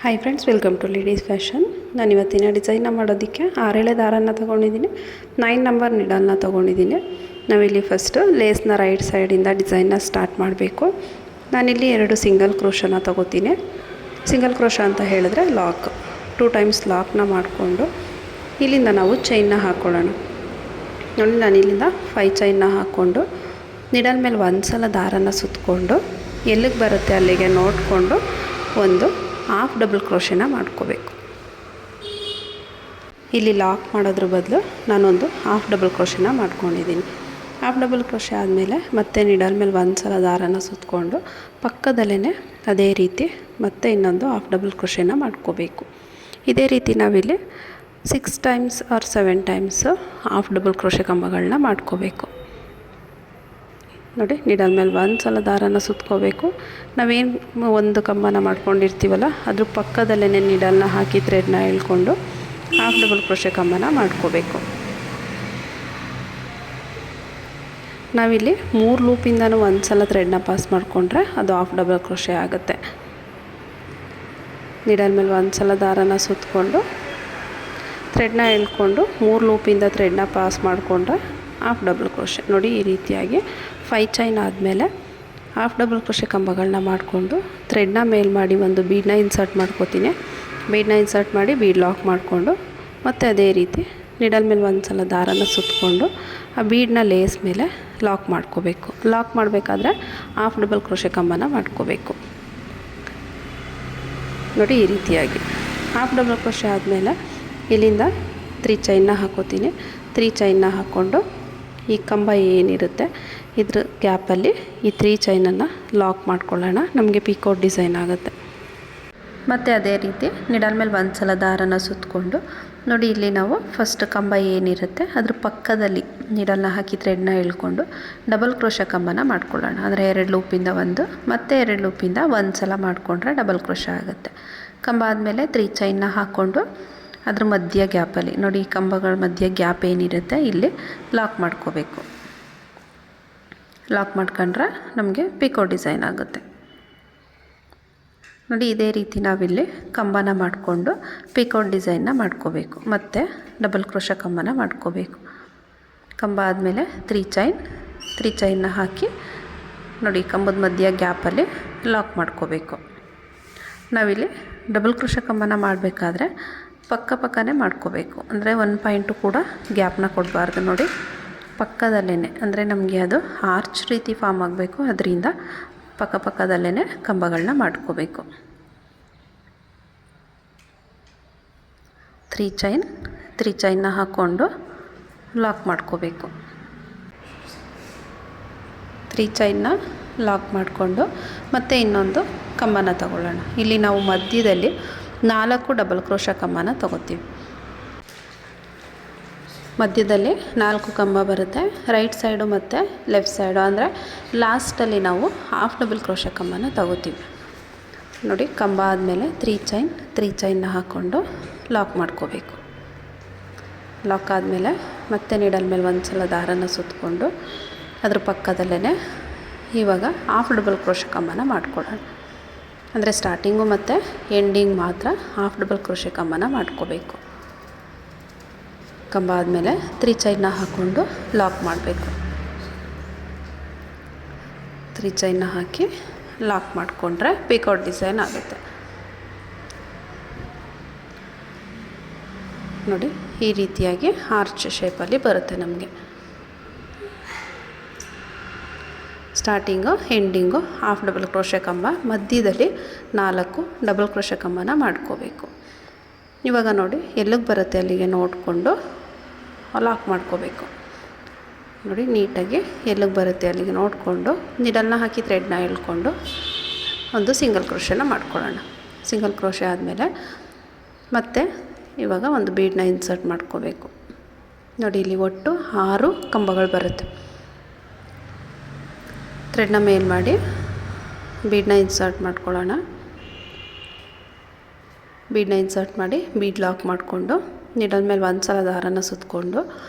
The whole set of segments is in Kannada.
Hi friends, welcome to ladies fashion. ನಾನು ಇವತ್ತಿನ ಡಿಸೈನ್ನ ಮಾಡೋದಕ್ಕೆ 6 ದಾರನ ತೊಗೊಂಡಿದ್ದೀನಿ, 9 ನಂಬರ್ ನೀಡಲ್ನ ತೊಗೊಂಡಿದ್ದೀನಿ. ನಾವಿಲ್ಲಿ ಫಸ್ಟು ಲೇಸ್ನ ರೈಟ್ ಸೈಡಿಂದ ಡಿಸೈನ್ನ ಸ್ಟಾರ್ಟ್ ಮಾಡಬೇಕು. ನಾನಿಲ್ಲಿ 2 ಸಿಂಗಲ್ ಕ್ರೋಶನ ತೊಗೋತೀನಿ. ಸಿಂಗಲ್ ಕ್ರೋಶ ಅಂತ ಹೇಳಿದ್ರೆ ಲಾಕ್, 2 ಟೈಮ್ಸ್ ಲಾಕ್ನ ಮಾಡಿಕೊಂಡು ಇಲ್ಲಿಂದ ನಾವು ಚೈನ್ನ ಹಾಕ್ಕೊಳ್ಳೋಣ. ನೋಡಿ, ನಾನು ಇಲ್ಲಿಂದ 5 ಚೈನ್ನ ಹಾಕ್ಕೊಂಡು ನಿಡಲ್ ಮೇಲೆ ಒಂದು ಸಲ ದಾರನ ಸುತ್ತಕೊಂಡು ಎಲ್ಲಿಗೆ ಬರುತ್ತೆ ಅಲ್ಲಿಗೆ ನೋಡಿಕೊಂಡು ಒಂದು ಹಾಫ್ ಡಬಲ್ ಕ್ರೋಶನ ಮಾಡ್ಕೋಬೇಕು. ಇಲ್ಲಿ ಲಾಕ್ ಮಾಡೋದ್ರ ಬದಲು ನಾನೊಂದು ಹಾಫ್ ಡಬಲ್ ಕ್ರೋಶನ ಮಾಡ್ಕೊಂಡಿದ್ದೀನಿ. ಹಾಫ್ ಡಬಲ್ ಕ್ರೋಶ ಆದಮೇಲೆ ಮತ್ತೆ ನಿಡಲ್ ಮೇಲೆ ಒಂದು ಸಲ ದಾರನ ಸುತ್ತಕೊಂಡು ಪಕ್ಕದಲ್ಲೇ ಅದೇ ರೀತಿ ಮತ್ತೆ ಇನ್ನೊಂದು ಹಾಫ್ ಡಬಲ್ ಕ್ರೋಶನ ಮಾಡ್ಕೋಬೇಕು. ಇದೇ ರೀತಿ ನಾವಿಲ್ಲಿ 6 times or 7 times half double crochet ಕಂಬಗಳನ್ನ ಮಾಡ್ಕೋಬೇಕು. ನೋಡಿ, ನಿಡಲ್ ಮೇಲೆ ಒಂದು ಸಲ ದಾರನ ಸುತ್ಕೋಬೇಕು. ನಾವೇನು ಒಂದು ಕಂಬನ ಮಾಡ್ಕೊಂಡಿರ್ತೀವಲ್ಲ ಅದ್ರ ಪಕ್ಕದಲ್ಲೇ ನಿಡಲ್ನ ಹಾಕಿ ಥ್ರೆಡ್ನ ಎಳ್ಕೊಂಡು ಹಾಫ್ ಡಬಲ್ ಕ್ರೋಶೆ ಕಂಬನ ಮಾಡ್ಕೋಬೇಕು. ನಾವಿಲ್ಲಿ 3 ಲೂಪಿಂದನೂ ಒಂದು ಸಲ ಥ್ರೆಡ್ನ ಪಾಸ್ ಮಾಡಿಕೊಂಡ್ರೆ ಅದು ಹಾಫ್ ಡಬಲ್ ಕ್ರೋಶೆ ಆಗುತ್ತೆ. ನಿಡಲ್ ಮೇಲೆ ಒಂದು ಸಲ ದಾರನ ಸುತ್ತಕೊಂಡು ಥ್ರೆಡ್ನ ಎಳ್ಕೊಂಡು 3 ಲೂಪಿಂದ ಥ್ರೆಡ್ನ ಪಾಸ್ ಮಾಡಿಕೊಂಡ್ರೆ ಹಾಫ್ ಡಬಲ್ ಕ್ರೋಶೆ. ನೋಡಿ, ಈ ರೀತಿಯಾಗಿ 5 ಚೈನ್ ಆದಮೇಲೆ ಹಾಫ್ ಡಬಲ್ ಕ್ರೋಶೆ ಕಂಬಗಳನ್ನ ಮಾಡಿಕೊಂಡು ಥ್ರೆಡ್ನ ಮೇಲ್ ಮಾಡಿ ಒಂದು ಬೀಡನ್ನ ಇನ್ಸರ್ಟ್ ಮಾಡ್ಕೋತೀನಿ. ಬೀಡನ್ನ ಇನ್ಸರ್ಟ್ ಮಾಡಿ ಬೀಡ್ ಲಾಕ್ ಮಾಡಿಕೊಂಡು ಮತ್ತು ಅದೇ ರೀತಿ ನಿಡಲ್ ಮೇಲೆ ಒಂದು ಸಲ ದಾರನ ಸುತ್ತಕೊಂಡು ಆ ಬೀಡನ್ನ ಲೇಸ್ ಮೇಲೆ ಲಾಕ್ ಮಾಡ್ಕೋಬೇಕು. ಲಾಕ್ ಮಾಡಬೇಕಾದ್ರೆ ಹಾಫ್ ಡಬಲ್ ಕ್ರೋಶೆ ಕಂಬನ ಮಾಡ್ಕೋಬೇಕು. ನೋಡಿ, ಈ ರೀತಿಯಾಗಿ ಹಾಫ್ ಡಬಲ್ ಕ್ರೋಶೆ ಆದಮೇಲೆ ಇಲ್ಲಿಂದ 3 ಚೈನ್ನ ಹಾಕೋತೀನಿ. 3 ಚೈನ್ನ ಹಾಕ್ಕೊಂಡು ಈ ಕಂಬ ಏನಿರುತ್ತೆ ಇದ್ರ ಗ್ಯಾಪಲ್ಲಿ ಈ 3 ಚೈನನ್ನು ಲಾಕ್ ಮಾಡ್ಕೊಳ್ಳೋಣ. ನಮಗೆ ಪಿಕೋಟ್ ಡಿಸೈನ್ ಆಗುತ್ತೆ. ಮತ್ತು ಅದೇ ರೀತಿ ನಿಡಲ್ ಮೇಲೆ ಒಂದು ಸಲ ದಾರನ ಸುತ್ತಕೊಂಡು ನೋಡಿ, ಇಲ್ಲಿ ನಾವು ಫಸ್ಟ್ ಕಂಬ ಏನಿರುತ್ತೆ ಅದ್ರ ಪಕ್ಕದಲ್ಲಿ ನಿಡಲ್ನ ಹಾಕಿ ಥ್ರೆಡ್ನ ಎಳ್ಕೊಂಡು ಡಬಲ್ ಕ್ರೋಶ ಕಂಬನ ಮಾಡ್ಕೊಳ್ಳೋಣ. ಅಂದರೆ 2 ಲೂಪಿಂದ ಒಂದು ಮತ್ತು 2 ಲೂಪಿಂದ ಒಂದು ಸಲ ಮಾಡಿಕೊಂಡ್ರೆ ಡಬಲ್ ಕ್ರೋಶ ಆಗುತ್ತೆ. ಕಂಬ ಆದಮೇಲೆ 3 ಚೈನ್ನ ಹಾಕ್ಕೊಂಡು ಅದ್ರ ಮಧ್ಯ ಗ್ಯಾಪಲ್ಲಿ ನೋಡಿ, ಈ ಕಂಬಗಳ ಮಧ್ಯ ಗ್ಯಾಪ್ ಏನಿರುತ್ತೆ ಇಲ್ಲಿ ಲಾಕ್ ಮಾಡ್ಕೋಬೇಕು. ಲಾಕ್ ಮಾಡ್ಕೊಂಡ್ರೆ ನಮಗೆ ಪಿಕೋ ಡಿಸೈನ್ ಆಗುತ್ತೆ. ನೋಡಿ, ಇದೇ ರೀತಿ ನಾವಿಲ್ಲಿ ಕಂಬನ ಮಾಡಿಕೊಂಡು ಪಿಕೋ ಡಿಸೈನ್ನ ಮಾಡ್ಕೋಬೇಕು. ಮತ್ತು ಡಬಲ್ ಕ್ರೋಶ ಕಂಬನ ಮಾಡ್ಕೋಬೇಕು. ಕಂಬ ಆದಮೇಲೆ 3 ಚೈನ್ನ ಹಾಕಿ ನೋಡಿ, ಕಂಬದ ಮಧ್ಯ ಗ್ಯಾಪಲ್ಲಿ ಲಾಕ್ ಮಾಡ್ಕೋಬೇಕು. ನಾವಿಲ್ಲಿ ಡಬಲ್ ಕ್ರೋಶ ಕಂಬನ ಮಾಡಬೇಕಾದ್ರೆ ಪಕ್ಕನೇ ಮಾಡ್ಕೋಬೇಕು. ಅಂದರೆ 1 ಪಾಯಿಂಟು ಕೂಡ ಗ್ಯಾಪ್ನ ಕೊಡಬಾರ್ದು. ನೋಡಿ, ಪಕ್ಕದಲ್ಲೇ, ಅಂದರೆ ನಮಗೆ ಅದು ಆರ್ಚ್ ರೀತಿ ಫಾರ್ಮ್ ಆಗಬೇಕು. ಅದರಿಂದ ಪಕ್ಕದಲ್ಲೇ ಕಂಬಗಳನ್ನ ಮಾಡ್ಕೋಬೇಕು. 3 ಚೈನ್ನ ಹಾಕ್ಕೊಂಡು ಲಾಕ್ ಮಾಡ್ಕೋಬೇಕು. 3 ಚೈನ್ನ ಲಾಕ್ ಮಾಡಿಕೊಂಡು ಮತ್ತೆ ಇನ್ನೊಂದು ಕಂಬನ ತಗೊಳ್ಳೋಣ. ಇಲ್ಲಿ ನಾವು ಮಧ್ಯದಲ್ಲಿ 4 ಡಬಲ್ ಕ್ರೋಶ ಕಂಬನ ತಗೋತೀವಿ. ಮಧ್ಯದಲ್ಲಿ 4 ಕಂಬ ಬರುತ್ತೆ, ರೈಟ್ ಸೈಡು ಮತ್ತು ಲೆಫ್ಟ್ ಸೈಡು. ಅಂದರೆ ಲಾಸ್ಟಲ್ಲಿ ನಾವು ಹಾಫ್ ಡಬಲ್ ಕ್ರೋಶ ಕಂಬನ ತಗೋತೀವಿ. ನೋಡಿ, ಕಂಬ ಆದಮೇಲೆ 3 ಚೈನ್ನ ಹಾಕ್ಕೊಂಡು ಲಾಕ್ ಮಾಡ್ಕೋಬೇಕು. ಲಾಕ್ ಆದಮೇಲೆ ಮತ್ತೆ ನಿಡಲ್ ಮೇಲೆ ಒಂದು ಸಲ ದಾರನ ಸುತ್ತಕೊಂಡು ಅದ್ರ ಪಕ್ಕದಲ್ಲೇ ಇವಾಗ ಹಾಫ್ ಡಬಲ್ ಕ್ರೋಶ ಕಂಬನ ಮಾಡ್ಕೊಳ್ಳೋಣ. ಅಂದರೆ ಸ್ಟಾರ್ಟಿಂಗು ಮತ್ತು ಎಂಡಿಂಗ್ ಮಾತ್ರ ಹಾಫ್ ಡಬಲ್ ಕ್ರೋಶೆ ಕಂಬನ ಮಾಡ್ಕೋಬೇಕು. ಕಂಬ ಆದಮೇಲೆ 3 ಚೈನ್ನ ಹಾಕ್ಕೊಂಡು ಲಾಕ್ ಮಾಡಬೇಕು. 3 ಚೈನ್ನ ಹಾಕಿ ಲಾಕ್ ಮಾಡಿಕೊಂಡ್ರೆ ಪಿಕೌಟ್ ಡಿಸೈನ್ ಆಗುತ್ತೆ. ನೋಡಿ, ಈ ರೀತಿಯಾಗಿ ಆರ್ಚ್ ಶೇಪಲ್ಲಿ ಬರುತ್ತೆ ನಮಗೆ. Starting ending half double crochet ಕಂಬ, ಮಧ್ಯದಲ್ಲಿ 4 ಡಬಲ್ ಕ್ರೋಶೆ ಕಂಬನ ಮಾಡ್ಕೋಬೇಕು. ಇವಾಗ ನೋಡಿ, ಎಲ್ಲಿಗೆ ಬರುತ್ತೆ ಅಲ್ಲಿಗೆ ನೋಡಿಕೊಂಡು ಲಾಕ್ ಮಾಡ್ಕೋಬೇಕು. ನೋಡಿ, ನೀಟಾಗಿ ಎಲ್ಲಿಗೆ ಬರುತ್ತೆ ಅಲ್ಲಿಗೆ ನೋಡಿಕೊಂಡು ನಿಡಲ್ನ ಹಾಕಿ ಥ್ರೆಡ್ನ ಎಳ್ಕೊಂಡು ಒಂದು ಸಿಂಗಲ್ ಕ್ರೋಶನ ಮಾಡ್ಕೊಳ್ಳೋಣ. ಸಿಂಗಲ್ ಕ್ರೋಶೆ ಆದಮೇಲೆ ಮತ್ತೆ ಇವಾಗ ಒಂದು ಬೀಡನ್ನ ಇನ್ಸರ್ಟ್ ಮಾಡ್ಕೋಬೇಕು. ನೋಡಿ, ಇಲ್ಲಿ ಒಟ್ಟು 6 ಕಂಬಗಳು ಬರುತ್ತೆ. ಥ್ರೆಡ್ನ ಮೇಲ್ ಮಾಡಿ ಬೀಡನ್ನ ಇನ್ಸರ್ಟ್ ಮಾಡ್ಕೊಳ್ಳೋಣ. ಬೀಡನ್ನ ಇನ್ಸರ್ಟ್ ಮಾಡಿ ಬೀಡ್ ಲಾಕ್ ಮಾಡಿಕೊಂಡು ನಿಡಲ್ ಮೇಲೆ ಒಂದು ಸಲ ದಾರನ ಸುತ್ತಕೊಂಡು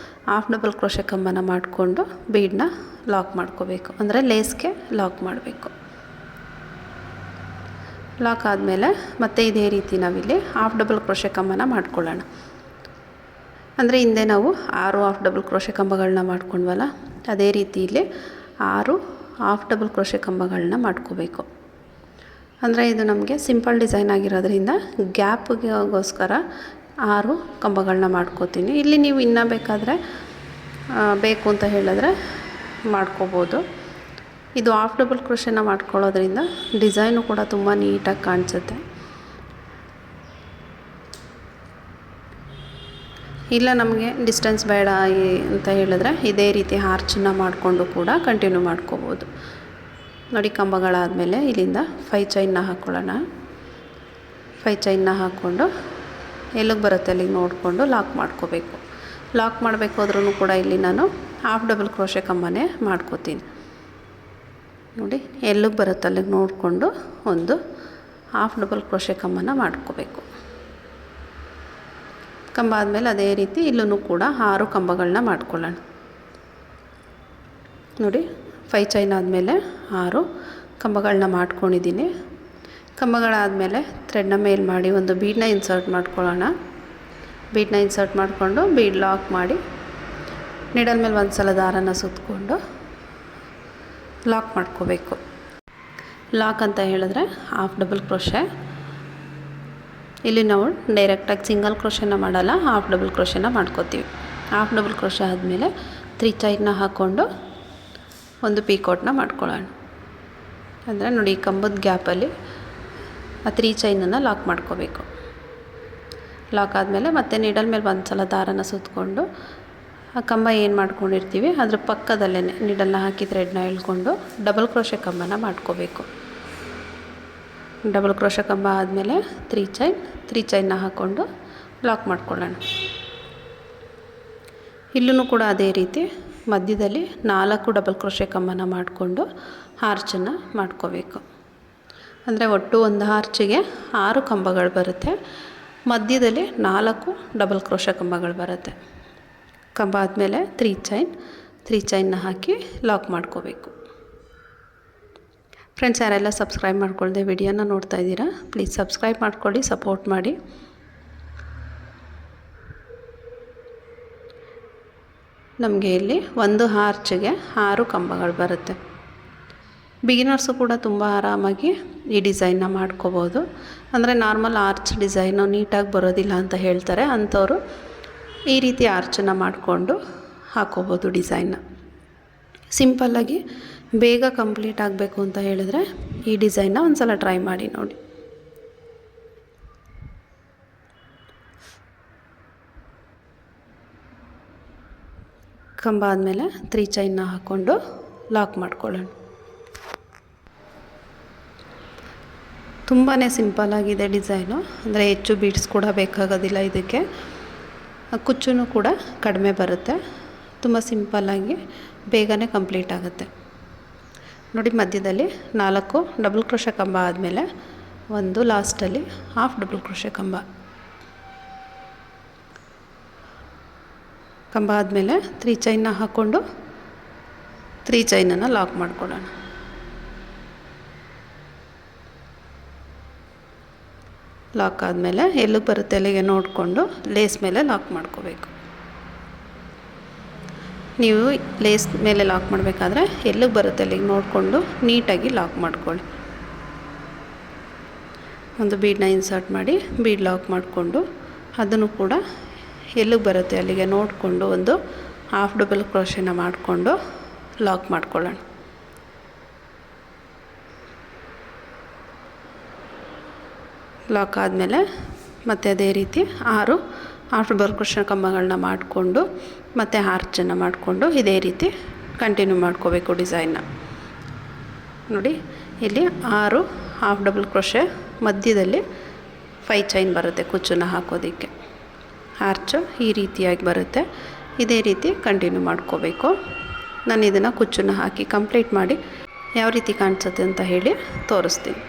ಹಾಫ್ ಡಬಲ್ ಕ್ರೋಶೆ ಕಂಬನ ಮಾಡಿಕೊಂಡು ಬೀಡನ್ನ ಲಾಕ್ ಮಾಡ್ಕೋಬೇಕು. ಅಂದರೆ ಲೇಸ್ಗೆ ಲಾಕ್ ಮಾಡಬೇಕು. ಲಾಕ್ ಆದಮೇಲೆ ಮತ್ತೆ ಇದೇ ರೀತಿ ನಾವಿಲ್ಲಿ ಹಾಫ್ ಡಬಲ್ ಕ್ರೋಶೆ ಕಂಬನ ಮಾಡ್ಕೊಳ್ಳೋಣ. ಅಂದರೆ ಹಿಂದೆ ನಾವು 6 ಹಾಫ್ ಡಬಲ್ ಕ್ರೋಶೆ ಕಂಬಗಳನ್ನ ಮಾಡ್ಕೊಂಡ್ವಲ್ಲ, ಅದೇ ರೀತಿ ಇಲ್ಲಿ 6 ಹಾಫ್ ಡಬಲ್ ಕ್ರೋಶೆ ಕಂಬಗಳನ್ನ ಮಾಡ್ಕೋಬೇಕು. ಅಂದರೆ ಇದು ನಮಗೆ ಸಿಂಪಲ್ ಡಿಸೈನ್ ಆಗಿರೋದ್ರಿಂದ ಗ್ಯಾಪ್ಗೋಸ್ಕರ 6 ಕಂಬಗಳನ್ನ ಮಾಡ್ಕೋತೀನಿ. ಇಲ್ಲಿ ನೀವು ಇನ್ನೂ ಬೇಕಾದರೆ ಬೇಕು ಅಂತ ಹೇಳಿದ್ರೆ ಮಾಡ್ಕೋಬೋದು. ಇದು ಹಾಫ್ ಡಬಲ್ ಕ್ರೋಶೆನ ಮಾಡ್ಕೊಳ್ಳೋದ್ರಿಂದ ಡಿಸೈನು ಕೂಡ ತುಂಬ ನೀಟಾಗಿ ಕಾಣಿಸುತ್ತೆ. ಇಲ್ಲ ನಮಗೆ ಡಿಸ್ಟೆನ್ಸ್ ಬೇಡ ಅಂತ ಹೇಳಿದ್ರೆ ಇದೇ ರೀತಿ ಆರ್ಚನ್ನ ಮಾಡಿಕೊಂಡು ಕೂಡ ಕಂಟಿನ್ಯೂ ಮಾಡ್ಕೋಬೋದು. ನೋಡಿ, ಕಂಬಗಳಾದಮೇಲೆ ಇಲ್ಲಿಂದ 5 ಚೈನ್ನ ಹಾಕ್ಕೊಳ್ಳೋಣ. 5 ಚೈನ್ನ ಹಾಕ್ಕೊಂಡು ಎಲ್ಲಿಗೆ ಬರುತ್ತೆ ಅಲ್ಲಿಗೆ ನೋಡಿಕೊಂಡು ಲಾಕ್ ಮಾಡ್ಕೋಬೇಕು. ಲಾಕ್ ಮಾಡಬೇಕಾದ್ರೂ ಕೂಡ ಇಲ್ಲಿ ನಾನು ಹಾಫ್ ಡಬಲ್ ಕ್ರೋಶೆ ಕಂಬನೇ ಮಾಡ್ಕೋತೀನಿ. ನೋಡಿ, ಎಲ್ಲಿಗೆ ಬರುತ್ತೆ ಅಲ್ಲಿಗೆ ನೋಡಿಕೊಂಡು ಒಂದು ಹಾಫ್ ಡಬಲ್ ಕ್ರೋಶೆ ಕಂಬನ ಮಾಡ್ಕೋಬೇಕು. ಕಂಬ ಆದಮೇಲೆ ಅದೇ ರೀತಿ ಇಲ್ಲೂ ಕೂಡ 6 ಕಂಬಗಳನ್ನ ಮಾಡ್ಕೊಳ್ಳೋಣ. ನೋಡಿ, 5 ಚೈನ್ ಆದಮೇಲೆ 6 ಕಂಬಗಳನ್ನ ಮಾಡ್ಕೊಂಡಿದ್ದೀನಿ. ಕಂಬಗಳಾದಮೇಲೆ ಥ್ರೆಡ್ನ ಮೇಲೆ ಮಾಡಿ ಒಂದು ಬೀಡನ್ನ ಇನ್ಸರ್ಟ್ ಮಾಡ್ಕೊಳ್ಳೋಣ. ಬೀಡನ್ನ ಇನ್ಸರ್ಟ್ ಮಾಡಿಕೊಂಡು ಬೀಡ್ ಲಾಕ್ ಮಾಡಿ ನೀಡಲ್ ಮೇಲೆ ಒಂದು ಸಲ ದಾರನ ಸುತ್ತಕೊಂಡು ಲಾಕ್ ಮಾಡ್ಕೋಬೇಕು. ಲಾಕ್ ಅಂತ ಹೇಳಿದ್ರೆ ಹಾಫ್ ಡಬಲ್ ಕ್ರೋಶೆ. ಇಲ್ಲಿ ನಾವು ಡೈರೆಕ್ಟಾಗಿ ಸಿಂಗಲ್ ಕ್ರೋಶೆನ ಮಾಡಲ್ಲ, ಹಾಫ್ ಡಬಲ್ ಕ್ರೋಶೆನ ಮಾಡ್ಕೋತೀವಿ. ಹಾಫ್ ಡಬಲ್ ಕ್ರೋಶೆ ಆದಮೇಲೆ 3 ಚೈನ್ನ ಹಾಕ್ಕೊಂಡು ಒಂದು ಪೀಕೋಟ್ನ ಮಾಡ್ಕೊಳ್ಳೋಣ. ಅಂದರೆ ನೋಡಿ, ಈ ಕಂಬದ ಗ್ಯಾಪಲ್ಲಿ ಆ 3 ಚೈನನ್ನು ಲಾಕ್ ಮಾಡ್ಕೋಬೇಕು. ಲಾಕ್ ಆದಮೇಲೆ ಮತ್ತೆ ನೀಡಲ್ ಮೇಲೆ ಒಂದು ಸಲ ದಾರನ ಸುತ್ತಕೊಂಡು ಆ ಕಂಬ ಏನು ಮಾಡ್ಕೊಂಡಿರ್ತೀವಿ ಅದ್ರ ಪಕ್ಕದಲ್ಲೇ ನೀಡಲ್ನ ಹಾಕಿ ಥ್ರೆಡ್ನ ಎಳ್ಕೊಂಡು ಡಬಲ್ ಕ್ರೋಶೆ ಕಂಬನ ಮಾಡ್ಕೋಬೇಕು. ಡಬಲ್ ಕ್ರೋಶೆ ಕಂಬ ಆದಮೇಲೆ 3 ಚೈನ್ನ ಹಾಕ್ಕೊಂಡು ಲಾಕ್ ಮಾಡ್ಕೊಳ್ಳೋಣ. ಇಲ್ಲೂ ಕೂಡ ಅದೇ ರೀತಿ ಮಧ್ಯದಲ್ಲಿ 4 ಡಬಲ್ ಕ್ರೋಶೆ ಕಂಬನ ಮಾಡಿಕೊಂಡು ಆರ್ಚನ್ನು ಮಾಡ್ಕೋಬೇಕು. ಅಂದರೆ ಒಟ್ಟು ಒಂದು ಆರ್ಚಿಗೆ 6 ಕಂಬಗಳು ಬರುತ್ತೆ. ಮಧ್ಯದಲ್ಲಿ 4 ಡಬಲ್ ಕ್ರೋಶೆ ಕಂಬಗಳು ಬರುತ್ತೆ. ಕಂಬ ಆದಮೇಲೆ 3 ಚೈನ್ನ ಹಾಕಿ ಲಾಕ್ ಮಾಡ್ಕೋಬೇಕು. ಫ್ರೆಂಡ್ಸ್, ಯಾರೆಲ್ಲ ಸಬ್ಸ್ಕ್ರೈಬ್ ಮಾಡ್ಕೊಳ್ಳದೆ ವಿಡಿಯೋನ ನೋಡ್ತಾ ಇದ್ದೀರಾ, ಪ್ಲೀಸ್ ಸಬ್ಸ್ಕ್ರೈಬ್ ಮಾಡ್ಕೊಳ್ಳಿ, ಸಪೋರ್ಟ್ ಮಾಡಿ. ನಮಗೆ ಇಲ್ಲಿ ಒಂದು ಆರ್ಚಿಗೆ 6 ಕಂಬಗಳು ಬರುತ್ತೆ. ಬಿಗಿನರ್ಸು ಕೂಡ ತುಂಬ ಆರಾಮಾಗಿ ಈ ಡಿಸೈನ್ನ ಮಾಡ್ಕೋಬೋದು. ಅಂದರೆ ನಾರ್ಮಲ್ ಆರ್ಚ್ ಡಿಸೈನು ನೀಟಾಗಿ ಬರೋದಿಲ್ಲ ಅಂತ ಹೇಳ್ತಾರೆ, ಅಂಥವರು ಈ ರೀತಿ ಆರ್ಚನ್ನು ಮಾಡಿಕೊಂಡು ಹಾಕೋಬೋದು ಡಿಸೈನ್ನ. ಸಿಂಪಲ್ಲಾಗಿ ಬೇಗ ಕಂಪ್ಲೀಟ್ ಆಗಬೇಕು ಅಂತ ಹೇಳಿದ್ರೆ ಈ ಡಿಸೈನ್ನ ಒಂದು ಸಲ ಟ್ರೈ ಮಾಡಿ ನೋಡಿ. ಕಂಬ ಆದಮೇಲೆ 3 ಚೈನ್ನ ಹಾಕ್ಕೊಂಡು ಲಾಕ್ ಮಾಡ್ಕೊಳ್ಳೋಣ. ತುಂಬಾ ಸಿಂಪಲ್ಲಾಗಿದೆ ಡಿಸೈನು. ಅಂದರೆ ಹೆಚ್ಚು ಬೀಡ್ಸ್ ಕೂಡ ಬೇಕಾಗೋದಿಲ್ಲ ಇದಕ್ಕೆ. ಕುಚ್ಚೂ ಕೂಡ ಕಡಿಮೆ ಬರುತ್ತೆ. ತುಂಬ ಸಿಂಪಲ್ಲಾಗಿ ಬೇಗನೆ ಕಂಪ್ಲೀಟ್ ಆಗುತ್ತೆ. ನೋಡಿ, ಮಧ್ಯದಲ್ಲಿ 4 ಡಬಲ್ ಕ್ರೋಶೆ ಕಂಬ ಆದಮೇಲೆ ಒಂದು ಲಾಸ್ಟಲ್ಲಿ ಹಾಫ್ ಡಬಲ್ ಕ್ರೋಶೆ ಕಂಬ. ಕಂಬ ಆದಮೇಲೆ 3 ಚೈನ್ನ ಹಾಕ್ಕೊಂಡು 3 ಚೈನನ್ನು ಲಾಕ್ ಮಾಡ್ಕೊಳ್ಳೋಣ. ಲಾಕ್ ಆದಮೇಲೆ ಎಲ್ಲಿಗೆ ಬರುತ್ತೆ ಅಲ್ಲಿಗೆ ನೋಡಿಕೊಂಡು ಲೇಸ್ ಮೇಲೆ ಲಾಕ್ ಮಾಡ್ಕೋಬೇಕು. ನೀವು ಲೇಸ್ ಮೇಲೆ ಲಾಕ್ ಮಾಡಬೇಕಾದ್ರೆ ಎಲ್ಲಿಗೆ ಬರುತ್ತೆ ಅಲ್ಲಿಗೆ ನೋಡಿಕೊಂಡು ನೀಟಾಗಿ ಲಾಕ್ ಮಾಡ್ಕೊಳ್ಳಿ. ಒಂದು ಬೀಡನ್ನ ಇನ್ಸರ್ಟ್ ಮಾಡಿ ಬೀಡ್ ಲಾಕ್ ಮಾಡಿಕೊಂಡು ಅದನ್ನು ಕೂಡ ಎಲ್ಲಿಗೆ ಬರುತ್ತೆ ಅಲ್ಲಿಗೆ ನೋಡಿಕೊಂಡು ಒಂದು ಹಾಫ್ ಡಬಲ್ ಕ್ರೋಶೆನ ಮಾಡಿಕೊಂಡು ಲಾಕ್ ಮಾಡ್ಕೊಳ್ಳೋಣ. ಲಾಕ್ ಆದಮೇಲೆ ಮತ್ತೆ ಅದೇ ರೀತಿ 6 ಹಾಫ್ ಡಬಲ್ ಕ್ರೋಶೆ ಕಂಬಗಳನ್ನ ಮಾಡಿಕೊಂಡು ಮತ್ತು ಆರ್ಚನ್ನು ಮಾಡಿಕೊಂಡು ಇದೇ ರೀತಿ ಕಂಟಿನ್ಯೂ ಮಾಡ್ಕೋಬೇಕು ಡಿಸೈನ್ನ. ನೋಡಿ, ಇಲ್ಲಿ 6 ಹಾಫ್ ಡಬಲ್ ಕ್ರೋಶೆ, ಮಧ್ಯದಲ್ಲಿ 5 ಚೈನ್ ಬರುತ್ತೆ ಕುಚ್ಚನ್ನು ಹಾಕೋದಕ್ಕೆ. ಆರ್ಚು ಈ ರೀತಿಯಾಗಿ ಬರುತ್ತೆ. ಇದೇ ರೀತಿ ಕಂಟಿನ್ಯೂ ಮಾಡ್ಕೋಬೇಕು. ನಾನು ಇದನ್ನು ಕುಚ್ಚನ್ನು ಹಾಕಿ ಕಂಪ್ಲೀಟ್ ಮಾಡಿ ಯಾವ ರೀತಿ ಕಾಣಿಸುತ್ತೆ ಅಂತ ಹೇಳಿ ತೋರಿಸ್ತೀನಿ.